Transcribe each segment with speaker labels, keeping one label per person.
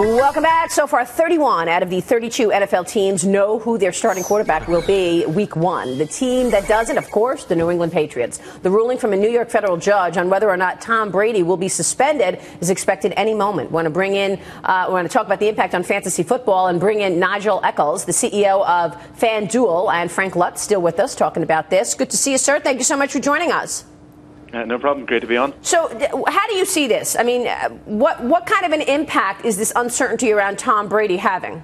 Speaker 1: Welcome back. So far, 31 out of the 32 NFL teams know who their starting quarterback will be week 1. The team that doesn't, of course, the New England Patriots. The ruling from a New York federal judge on whether or not Tom Brady will be suspended is expected any moment. We want to talk about the impact on fantasy football and bring in Nigel Eccles, the CEO of FanDuel, and Frank Luntz still with us talking about this. Good to see you, sir. Thank you so much for joining us.
Speaker 2: No problem. Great to be on.
Speaker 1: So how do you see this? I mean, what kind of an impact is this uncertainty around Tom Brady having?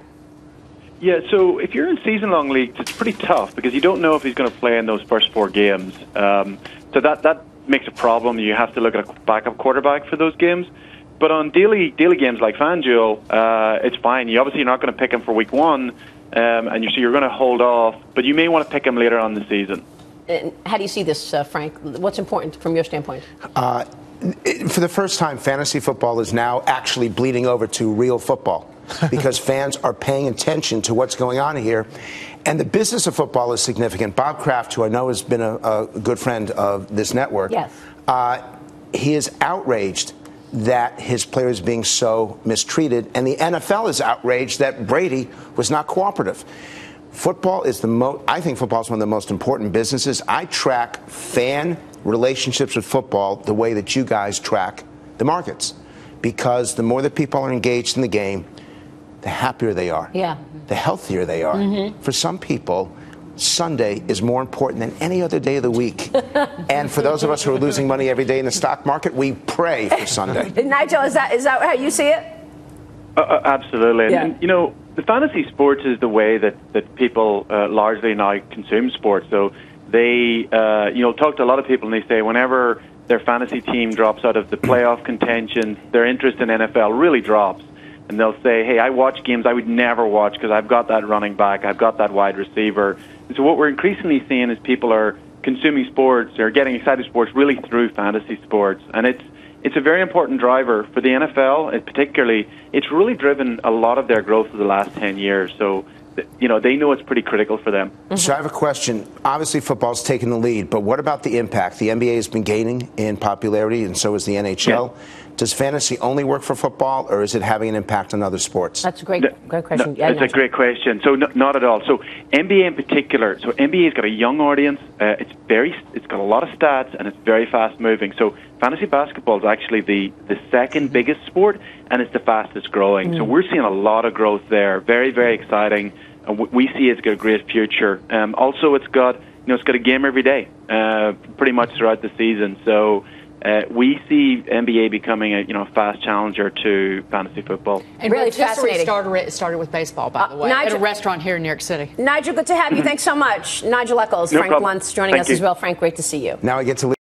Speaker 2: Yeah, so if you're in season-long leagues, it's pretty tough because you don't know if he's going to play in those first 4 games. So that makes a problem. You have to look at a backup quarterback for those games. But on daily games like FanDuel, it's fine. You're not going to pick him for week 1, and you're going to hold off. But you may want to pick him later on in the season.
Speaker 1: How do you see this, Frank? What's important from your standpoint?
Speaker 3: For the first time, fantasy football is now actually bleeding over to real football because fans are paying attention to what's going on here. And the business of football is significant. Bob Kraft, who I know has been a good friend of this network,
Speaker 1: yes.
Speaker 3: He is outraged that his player is being so mistreated. And the NFL is outraged that Brady was not cooperative. Football is I think football is one of the most important businesses. I track fan relationships with football the way that you guys track the markets, because the more that people are engaged in the game, the happier they are.
Speaker 1: Yeah.
Speaker 3: The healthier they are. Mm-hmm. For some people, Sunday is more important than any other day of the week. And for those of us who are losing money every day in the stock market, we pray for Sunday.
Speaker 1: Nigel, is that how you see it?
Speaker 2: Absolutely.
Speaker 1: Yeah.
Speaker 2: And, the fantasy sports is the way that people largely now consume sports. So they, talk to a lot of people and they say whenever their fantasy team drops out of the playoff contention, their interest in NFL really drops. And they'll say, hey, I watch games I would never watch because I've got that running back, I've got that wide receiver. And so what we're increasingly seeing is people are consuming sports, or getting excited sports really through fantasy sports. And it's a very important driver for the NFL, particularly. It's really driven a lot of their growth for the last 10 years. So, they know it's pretty critical for them.
Speaker 3: Mm-hmm. So I have a question. Obviously, football's taken the lead, but what about the impact? The NBA has been gaining in popularity, and so is the NHL. Yeah. Does fantasy only work for football, or is it having an impact on other sports?
Speaker 1: That's a great question.
Speaker 2: No, it's a great question. So not at all. So NBA in particular. So NBA's got a young audience. It's got a lot of stats, and it's very fast moving. So fantasy basketball is actually the second biggest sport, and it's the fastest growing. So we're seeing a lot of growth there. Very, very exciting. And we see it's got a great future. Also, it's got a game every day, pretty much throughout the season. So. We see NBA becoming a fast challenger to fantasy football.
Speaker 4: And really fascinating. Started with baseball, by the way, Nigel, at a restaurant here in New York City.
Speaker 1: Nigel, good to have you. Thanks so much. Nigel Eccles, Frank Luntz joining us as well. Frank, great to see you.
Speaker 3: Now I get to leave.